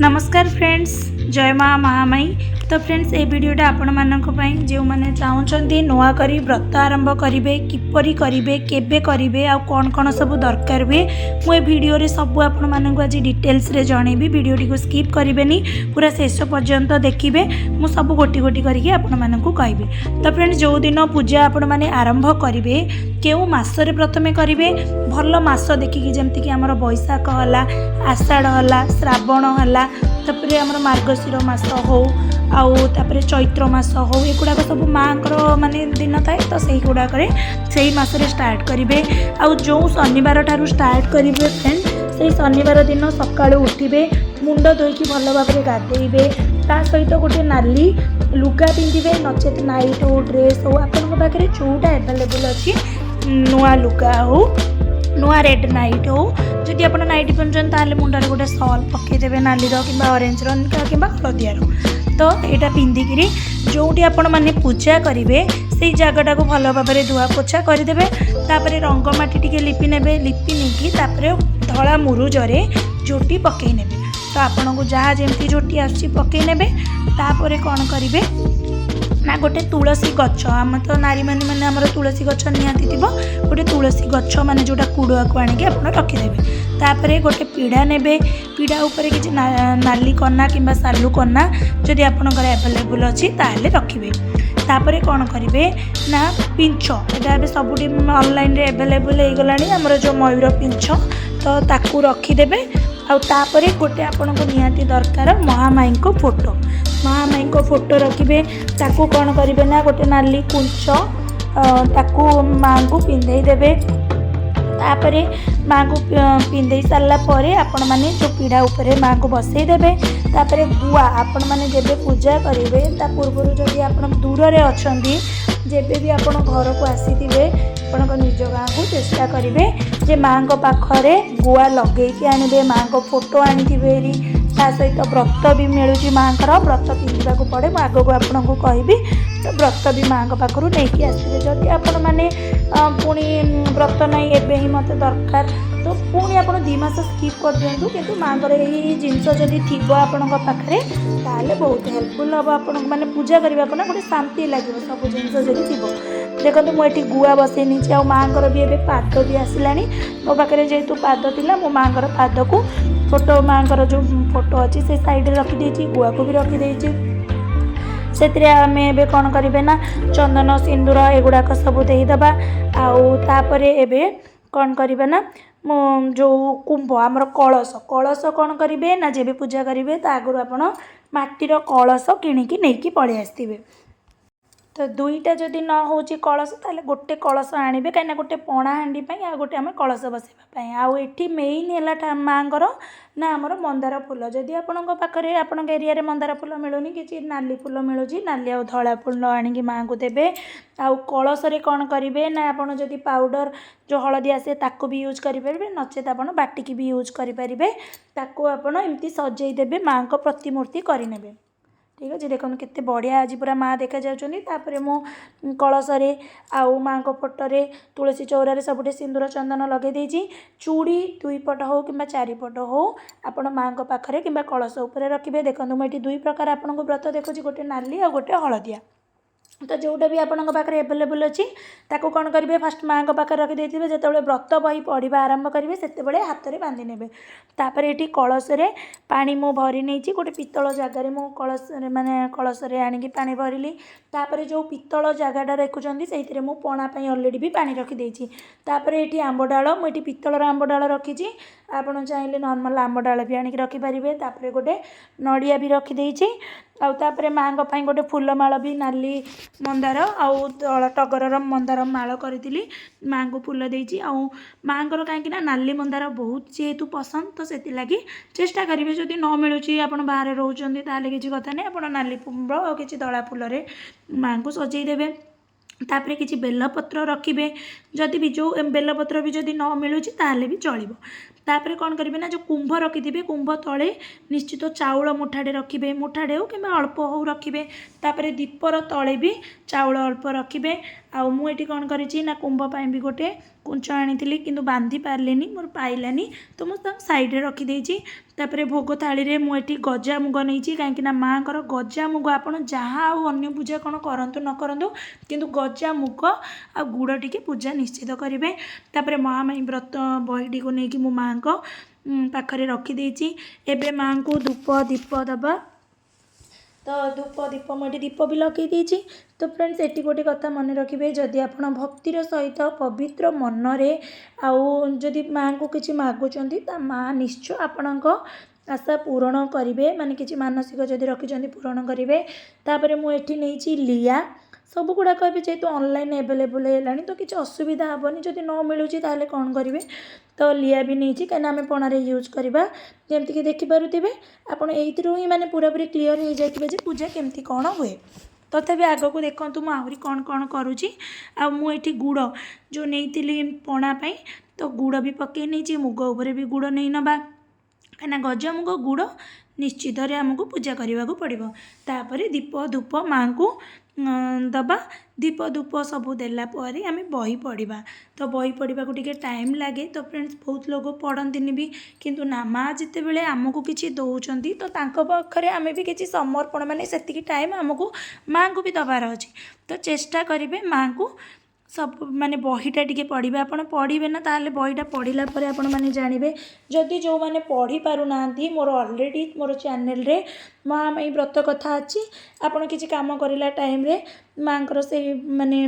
नमस्कार फ्रेंड्स, जय माँ महामाई। तो फ्रेंड्स ये वीडियोटा आपण मानक पई जो माने चाहउछंती नुआ करी व्रत आरंभ करिवे किपरि करिवे केबे करिवे आ कोन कोन सब दरकार हुए मु ए वीडियो रे सब आपण मानक आज डिटेल्स रे जणेबी। वीडियोटी को स्किप करिवेनी, पूरा शेष पर्यंत देखिबे। मु सब गोटी गोटी करके आपण मानक कहबी। तो फ्रेंड्स जो दिन पूजा आपण माने आरंभ करिवे केउ मासरे प्रथमे करिवे भल मास देखिकी, जेमति कि हमर बैसाख हला, आषाढ़ हला, श्रावण हला, तापर आमर मार्गशीर मास हो आउ तापर चैत्र मास हो, एगुड़ाक सब माँ माने दिन थाए। तो से गुड़ाक से मासरे स्टार्ट करेंगे। आउ जो शनिवार ठारू स्टार्ट करेंगे फ्रेंड, से शनिवार दिन सकाळु उठिबे, मुंड धोईकी भल भाव में गाधेबे, ता सहित गोटे नाली लुगा पिंधिबे, नचेत नाइट हो ड्रेस हो आपन पाखे जोटा एवेलेबल अच्छी, नुआ लुगा हो नुआ रेड नाइट हो, जदि आप नाइट पिंधुन ताले मुंडे गोटे सॉल पकईदेवे नालीर कि ऑरेंज कि हलदियार। तो यहाँ पिंधिकी जोटी आपण मैंने पूजा करेंगे से जगटा को भल भाव में धुआ पोछा करदे। तापर रंगमाटी टिके लिपि नेबे, लिपि नहीं तापर धला मुरुजरे झोटी पकई नेबे। तो आपन को जहाँ जमी झोटी आसुची पकई नेबे। तापर कौन करेंगे ना गोटे तुलसी गछ, आम तो नारी मैंने आमर तुलसी गछ निहाती थी, गोटे तुलसी गछ माने जोटा कुड़ुआ को आणिक आप रखिदेवे। तापर गोटे पीढ़ा नेबे, पीढ़ा उपर किसी नाली कना कि सालू कना जदि आपंकर एवेलेबल अच्छी ताहले रखिए। तापर कौन करेंगे ना पिंछ, यहाँ सबुठी ऑनलाइन रे एवेलेबल हो गला आमर जो मयूर पिंछ, तो ताकू रखिदेवे। आउे गोटे आपन को निहाती दरकार महामाई को फोटो, महामाई को फोटो रखिए। ताकू कौन करेंगे ना गोटे नाली कुंच ताकू माँ को पिंधे देवे। तापर माँ को पिंधे सारा पर आपण मैंने जो पीढ़ा उपरे माँ को बसई देवे। तापर गुआ आपण मैंने जेबे पूजा करेंगे ता पूर्व जदि आप दूर रे अच्छी जेबे भी आप घर को आसीथिबे आपण निज गाँ को चेष्टा करेंगे जे माँ को पाखरे गुआ लगे आनिबे, माँ को फोटो आनी ता सहित व्रत भी मिलूँ माँ व्रत पिंधा पड़े। मैं आग को आपन को कहबी तो व्रत भी माँ पाखु नहीं आसवे। जदि आपण मैंने पुणी व्रत नहीं एबे ही मत दरकार तो पुणी आप 2 मास स्किप कर दिंतु, किंतु माँ यही जिनस जदि थी आपण पाखे ताले बहुत हेल्पफुल हम। आपण मैंने पूजा करने को ना गोटे शांति लगे सब जिन जदि थी। देखो मुझे गुआ बसई नहीं आ माँ भी एवं पाद भी आसला मो पाखे जेहेतु पाद थी मो माँ पाद को फोटो माँ जो फोटो अच्छी से साइड रखिदे, गुआ को भी रखिदे। से आम ए कौन करेंगे ना चंदन सिंदूर एगुड़ाक सब देदबा। आउे एवं कौन करेंगे ना जो कुंभ आमर कलश कलश कौन करेंगे ना जेबे पूजा करेंगे आगु आपण माटीर कलश किणिकी नहीं पलि आसवे। तो दुईटा जदि न हो कलश ताले गोटे कलश आनिबे, कहीं गोटे पणा हांडी आ गोटे आम कलश बसैवाई। आउ एठी मेन है माँ ना आमर मंदार फूल, जदि आपण पाखे आपण एरिया रे मंदार फूल मिलूनी कि नाली फूल मिलूँ, नाली आ धला फूल आनिकी माँ को देवे। आउ कलश रे कौन करेंगे ना आपण जदि पाउडर जो हलदी आसे ताको भी यूज करेंगे, नचेत आप बाटिकी भी यूज करेंगे। ताको आपण एमती सजई देवे, माँ को प्रतिमूर्ति करने। ठीक अच्छे देखो केते बढ़िया आज पूरा माँ देखा जापर मो कलशरे आउ माँ को फोटोरे तुलसी चौरारे सबुठे सिंदूर चंदन लगे देछि। चूड़ी 2 पट हो कि 4 पट हो आपण माँ को पाखरे कि कलश उपरे रखिए। देखो मुझे 2 प्रकार आपन को व्रत देखुची, गोटे नाली और गोटे हलदिया। तो जोटा भी आपण पाखे एवेलेबल अच्छी ताको कौन करेंगे फास्ट माँ पाखे रखिदे। जो व्रत बही पढ़ा आरंभ करेंगे से हाथ में बांधि ने। तापर ये कलश पानी मु भरी नहीं गोटे पितल जगार मु कलश माने कलश आणिकी पानी भरली। तापर जो पितल जगटा देखुं से मु पणापाई अलरेडी भी पानी रखिदे। तापर ये आंब डाल मुझे पितलर आंब डाल रखी, आपड़ चाहिए नॉर्मल आंब डाल भी आणिकी रखिपारे। तापर गोटे नड़िया भी रखिदे। आउे माँ गोटे फूलमाल भी नाली मंदार आउ टगरर मंदार माल करी माँ को फूल देती। आउ माँ कहीं नाली मंदार बहुत जेहेतु पसंद तो से लगी चेष्टा करेंगे जदि न मिलूँ आप बाहर रोचते ताले किसी कथा नहीं, आप नाली फूल और किसी धला फूल माँ को सजई देवे। तापर किसी बेलपत्र रखिए, जदि भी जो बेलपत्र भी जदि न मिलूँ ताहले भी चलो। तापर कौन करेंगे ना जो कुंभ रखिथे कुंभ तले निश्चित चाउल मुठाड़े रखिए, मुठाड़े हो कि अल्प हो रखिए। तापर दीपर तले भी चाउल अल्प रखिए। आउ मुझे कौन करी ना कुंभ पाई भी गोटे कुंच आनी किंतु बांधि पार्लेनी मोर पाइलानी तो मुझे साइड रे रखिदे। तापर भोग थाली रे मुझे गजा मुग नहीं कहीं माँ को गजा मुग आप जहाँ अन्य पूजा कौन करूँ न करूँ किंतु गजा मुग आ गुड़ टी पूजा निश्चित करेंगे। तापर महामाई व्रत बहीटी को लेकिन मो माँ को पाखरे रखीदे एबे माँ को धूप दीप दबा तो धूप दीप मुझे दीप भी लगे। तो फ्रेंड्स एटी गोटे कथा मन रखिए जदि आप भक्तिर सहित पवित्र मनरे आउ जदि माँ को किसी मागुंट माँ निश्चय आपण आशा पूरण करेंगे माने किसी मानसिक जदि रखिंट पूरण करेंगे। तापर मुझे नहीं लिया सब गुड़ाक जेहेतु ऑनलाइन एवेलेबल है तो किसी असुविधा हेनी जदि न मिलूँ ताहले कौन करेंगे। तो लिया भी नहीं कहीं आम पणार यूज करवा जमीक देखिपे आपड़ ही माने पूरापूरी क्लीयर हो जाए पूजा केमती कौन हुए। तथापि आग को देखूँ मुझे कौन कौन करुँची मुझे गुड़ जो नहीं पणापाई तो गुड़ भी पकई नहीं मुग उपर भी गुड़ नहीं नवा कहीं गजा मुग गुड़ निश्चित आमको पूजा करने को पड़ो। तापर दीप धूप माँ को दबा दीप धूप सबू देलापर आम बही पढ़ा तो बही पढ़ा को टिके टाइम लगे। तो फ्रेंड्स बहुत लोग पढ़ती भी किंतु ना माँ जिते बड़े आमको किसी दौरान तो पाखे आम भी किसी समर्पण माने से टाइम आमको माँ को भी दबार अच्छे तो चेष्टा करेंगे माँ को सब माने बहीटा टिके पढ़े आपड़ पढ़े ना ताले बहीटा पढ़ला आपण मैंने जानवे जदि जो मैंने पढ़ी पारु ना मोर ऑलरेडी मोर चैनल रे महामाई व्रत कथा अच्छी आपड़ किसी काम करला टाइम रे माँ को से माने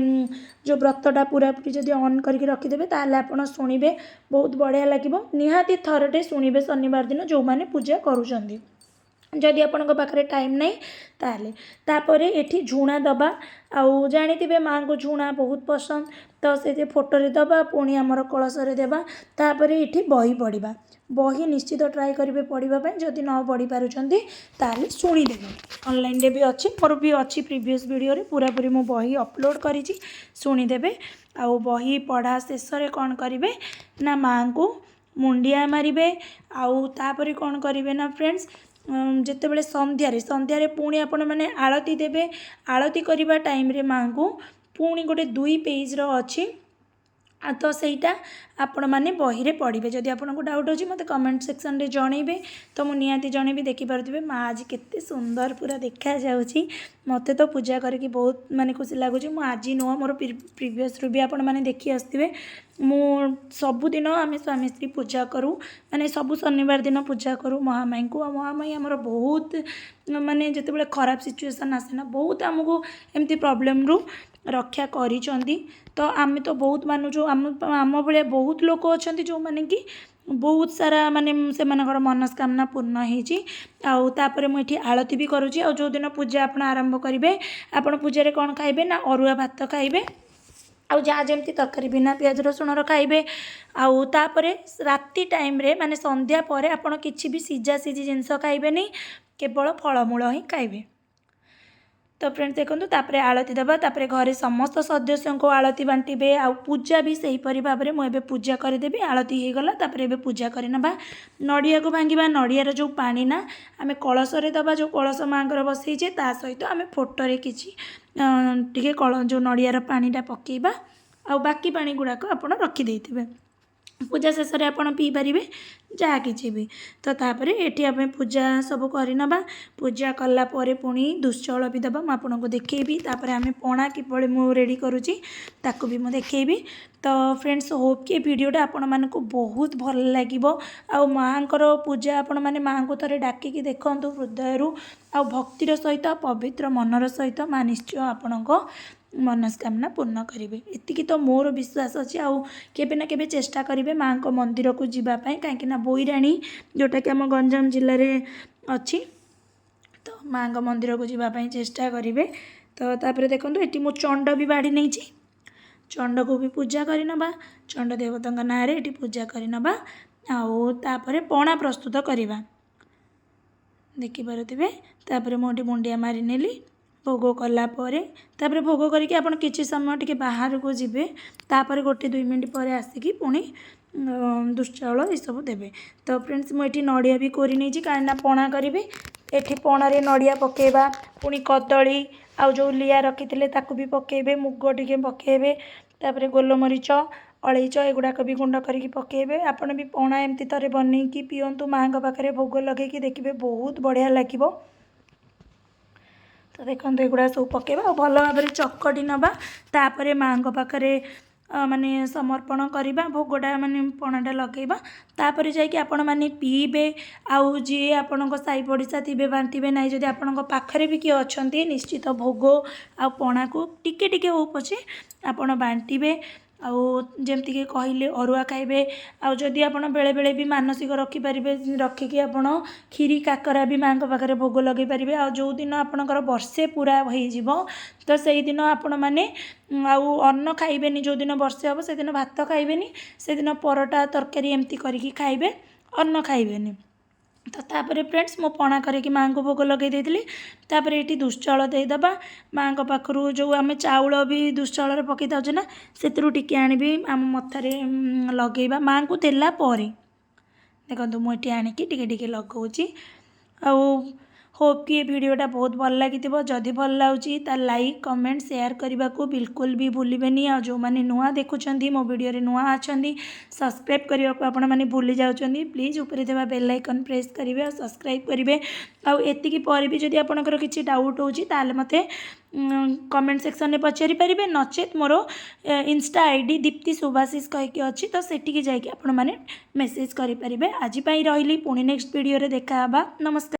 जो व्रतटा पूरापूरी जदि ऑन करके रखिदेवे ताले आपड़ शुणिबे बहुत बढ़िया लगे निहाती थरटे शुणिबे शनिवार दिन जो मैंने पूजा करुँच जदि आपण पाखे टाइम नहीं ताले तापर एठी झुणा दबा आउ जानी माँ को झुणा बहुत पसंद तो से फोटो दबा पुणी आमर कलश देवा तापर ये बही पढ़ा बही निश्चित ट्राए करेंगे पढ़ापी जदि न पढ़ी पार्टी ताले शुणिदेवे ऑनलाइन रे भी अच्छी मोर भी अच्छी प्रीवियस वीडियो रे पूरापूरी मो बही अपलोड करी शुणिदेवे आउ बही पढ़ा शेष कौन करेंगे ना माँ को मुंडिया मारे आउ तापर कौन करेंगे ना फ्रेंड्स जिते बड़े संध्यारे पुणी आपण मैंने आलती देवे आलती करवा टाइम रे माँ को पुणी गोटे 2 पेज अच्छी तो सहीटा आपण मैंने बही रे पढ़े जदि आपको डाउट अच्छी मत कमेंट सेक्शन रे जनइबे तो मुझे निहाती जनइबी देखिपे माँ आज केते सुंदर पूरा देखा जाउची मते तो पूजा करके बहुत माने खुशी लगुच आज नुह मोर प्रीवियस रू भी आपण मैंने देखी आसवे मु सबुदिन आम स्वामी स्त्री पूजा करूँ माने सबु शनिवार दिन पूजा करूँ महामाई को महामाई आमर बहुत माने जिते बड़े खराब सिचुएसन आसेना बहुत आमको एमती प्रॉब्लम रू रक्षा करिसेंती तो आम तो बहुत मानुचु आम भाया बहुत लोग अच्छा जो मैंने कि बहुत सारा माने से मनस्कामना पूर्ण होपर मुझे आलती भी करुँची आ जो दिन पूजा आप आरंभ करेंगे आप पूजा कौन खाइबे ना अरुआ भात खाइबे आउ जहाँ जमी तरकारी बिना पियाज रसुण खाइबे आउ तापरे राति टाइम रे माने संध्या पर आपण किछि भी सीझा सीझी जिनस खाइबेनी केवल फलमूल ही खाइबे। तो फ्रेंड्स देखो तापर आलती देवा तापर घरे समस्त सदस्यों को आलती बांटे आउ पूजा भी सही परी भाव में मुझे पूजा करदेवी आलती हो गला तापर एबे पूजा करना नड़िया को भांगा नड़ियार जो पानी ना आम कलश दबा जो कलश माँ बसईचे ता सहित आम फोटो किसी टे जो नड़ियार पानीटा पकेबा आ बाकी पानी गुड़ाक आपड़ रखिदे पूजा शेष में आपड़ पी पारे जहाँ कि भी तो तापर ये आम पूजा सब करना पूजा कलापर पुणी दुश्चल भी दबा मुझे आपको देखी तापर आम पणा किभली मु रेडी करुँची ताकू भी मुझे देखी। तो फ्रेंड्स होप कि वीडियोटा आपण मानक बहुत भल लगे आ माँ पूजा आपण मैंने माँ को थे डाकिकी देखूँ हृदय आ भक्तिर सहित पवित्र मनर सहित माँ निश्चय आपण मनस्कामना पूर्ण करेंगे एतिकी तो मोर विश्वास अच्छे आउ केबे ना केबे चेष्टा करेंगे माँ को मंदिर को जीवाई कहीं बोईराणी जोटा कि आम गंजाम जिले में अच्छी तो माँ को मंदिर को जीवाई चेष्टा करेंगे। तो तापर देखो ये मो चंड भी बाड़ी नहीं चंड को भी पूजा करना चंड देवता ना ये पूजा करना आउ तापर पणा प्रस्तुत करवा देखिपे तापर मुझे मुंडिया मारी नेली भोग कलापर तापर भोग करके आप किसी समय टे बाहर को जीवे तापर गोटे 2 मिनट पर आसिकी पुणी दुश्चाउल ये सब देवे। तो फ्रेंड्स मुझे नड़िया भी कोरी नहीं कहीं पणा करी एठी पणारे नड़िया पकेबा पुणी कदली आउ जो लिया रखी भी पकेबे मुग टे पकेबे तापर गोलमरीच अलैच एगुड़ाक भी गुंड करके पकेबे। आपण भी पणा एमती थरे बनैकी पियंतु माँ पाखे भोग लगे देखिए बहुत बढ़िया लगे। तो देखो एगुड़ा सब पकेबा भल भाव में चकटी नवा तापर माँ पाखे माने समर्पण करवा भोगटा माने पणाटा लगेबा तापर जाकि आपण माने पीबे। आउ जी आपण साई पड़िशा थे बांटे ना जदि आपण पाखरे भी किए अच्छा निश्चित भोग आ पणा को टिके टिके हो पछे आपण बांटे। आउ जमती कि कहले अरुआ खाइबे। आउ जदि आपण बेले बेले भी मानसिक रखिपारे रखिकी आपण खीरी काकरा भी माँ पाखे भोग लगे पारे। आ जो दिन आपणकर वर्षे पूरा हो तो सही दिन आपण मैंने आउ अन्न खाइबेनी। जो दिन वर्षे हम से दिन भात खाइबेनी से दिन परोटा तरकारी एमती करके खाइबे अन्न खाइबेनी। तो तापर फ्रेंड्स मो पणा करके माँ को भोग लगे देती। तापर ये दुश्चाउल देदेबा माँ को पाखु जो आम चाउल भी दुश्चाउल पकई था ना से टिके आनी आम मथारे लगेबा माँ को देला परे। देखो मुझे आणिकी टिके टिके लगाऊँगी। आउ होप कि ये वीडियोटा बहुत भल लगी। जदि भल लगी तो लाइक कमेंट शेयर करने को बिल्कुल भी भूलिबेनी। आ जो मैंने नुआ देखुंत मो वीडियो नुआ अच्छा सब्सक्राइब करने को आपण मैंने भूली जाउछंदी प्लीज ऊपर देवा बेल आइकन प्रेस करेंगे और सब्सक्राइब करेंगे। आउ एतिकी पर भी जदि आपनकर किछि डाउट होछि ताले मते कमेंट सेक्शन में पचारि पारिबे नचेत मोर इंस्टा आईडी दीप्ति सुभाषिष कहीकि अच्छी तो सेटिकी जाइए आपण मैंने मेसेज करें। आज रही पुणी नेक्स्ट वीडियो देखा। नमस्कार।